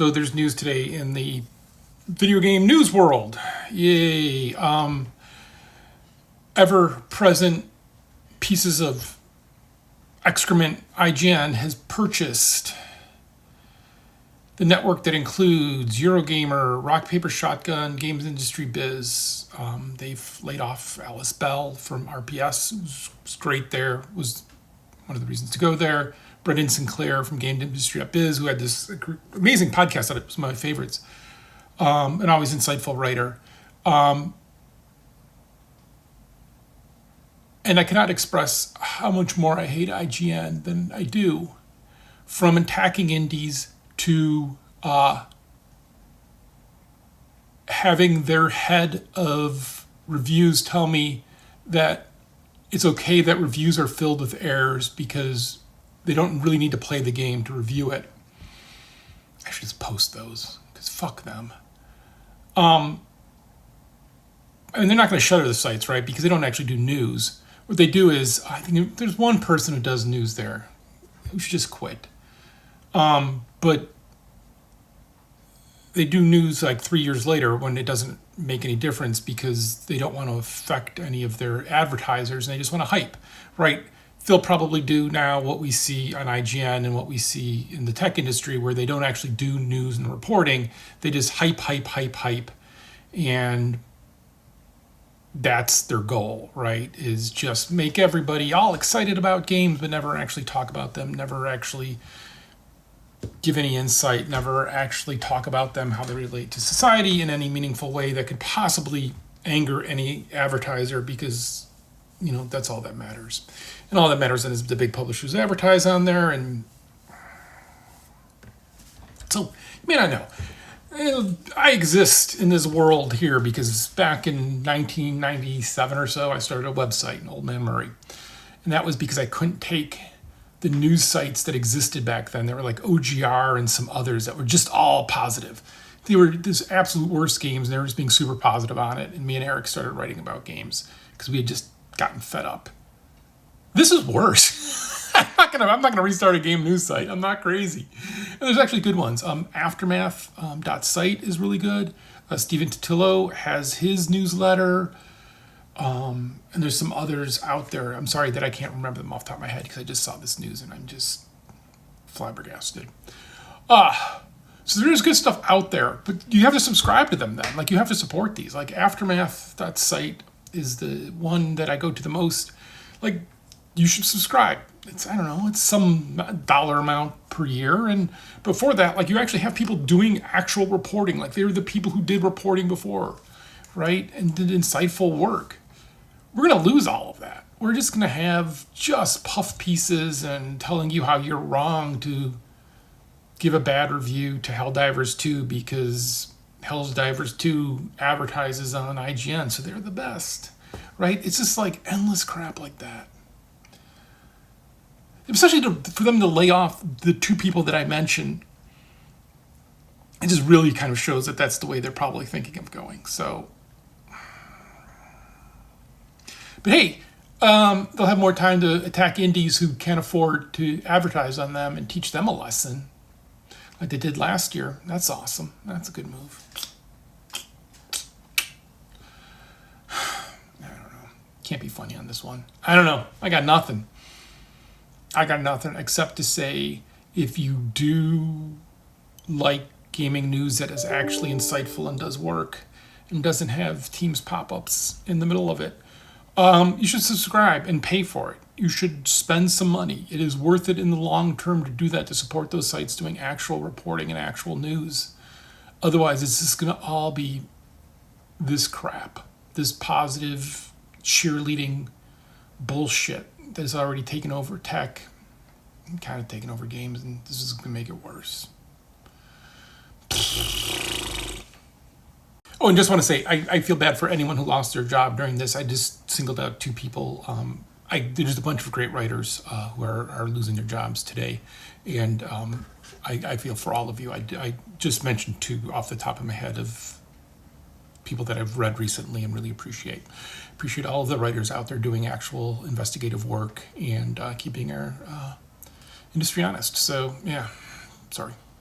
So there's news today in the video game news world. Yay. Ever-present pieces of excrement. IGN has purchased the network that includes Eurogamer, Rock Paper Shotgun, Games Industry Biz. They've laid off Alice Bell from RPS. It was great there. It was one of the reasons to go there. Brendan Sinclair from Game Industry Biz, who had this amazing podcast that was one of my favorites. An always insightful writer. And I cannot express how much more I hate IGN than I do. From attacking indies to having their head of reviews tell me that it's okay that reviews are filled with errors because they don't really need to play the game to review it. I should just post those because fuck them. I mean, they're not going to shutter the sites, right? Because they don't actually do news. What they do is, I think there's one person who does news there who should just quit. But they do news like 3 years later when it doesn't make any difference because they don't want to affect any of their advertisers and they just want to hype, right? They'll probably do now what we see on IGN and what we see in the tech industry where they don't actually do news and reporting. They just hype. And that's their goal, right? Is just make everybody all excited about games, but never actually talk about them, never actually give any insight, never actually talk about them, how they relate to society in any meaningful way that could possibly anger any advertiser because, you know, that's all that matters. And all that matters then is the big publishers advertise on there. And so you may not know. I exist in this world here because back in 1997 or so, I started a website in Old Man Murray. And that was because I couldn't take the news sites that existed back then. They were like OGR and some others that were just all positive. They were this absolute worst games and they were just being super positive on it. And me and Eric started writing about games because we had just gotten fed up. This is worse. I'm not gonna restart a game news site. I'm not crazy. And there's actually good ones. Aftermath.site is really good. Stephen Totillo has his newsletter. And there's some others out there. I'm sorry that I can't remember them off the top of my head because I just saw this news and I'm just flabbergasted. So there's good stuff out there, but you have to subscribe to them then. Like you have to support these. Like Aftermath.site is the one that I go to the most. Like you should subscribe. It's, I don't know, it's some dollar amount per year. And before that, like you actually have people doing actual reporting. Like they're the people who did reporting before, right? And did insightful work. We're going to lose all of that. We're just going to have just puff pieces and telling you how you're wrong to give a bad review to Helldivers 2 because Helldivers 2 advertises on IGN, so they're the best, right? It's just like endless crap like that. Especially for them to lay off the two people that I mentioned, it just really kind of shows that that's the way they're probably thinking of going. So, but hey, they'll have more time to attack indies who can't afford to advertise on them and teach them a lesson like they did last year. That's awesome. That's a good move. I don't know. Can't be funny on this one. I don't know. I got nothing except to say if you do like gaming news that is actually insightful and does work and doesn't have Teams pop-ups in the middle of it, you should subscribe and pay for it. You should spend some money. It is worth it in the long term to do that, to support those sites doing actual reporting and actual news. Otherwise, it's just going to all be this crap, this positive cheerleading bullshit that has already taken over tech and kind of taken over games, and this is going to make it worse. Oh, and just want to say, I feel bad for anyone who lost their job during this. I just singled out two people. There's a bunch of great writers who are losing their jobs today, and I feel for all of you. I just mentioned two off the top of my head of people that I've read recently and really appreciate all of the writers out there doing actual investigative work and keeping our industry honest. So yeah, sorry.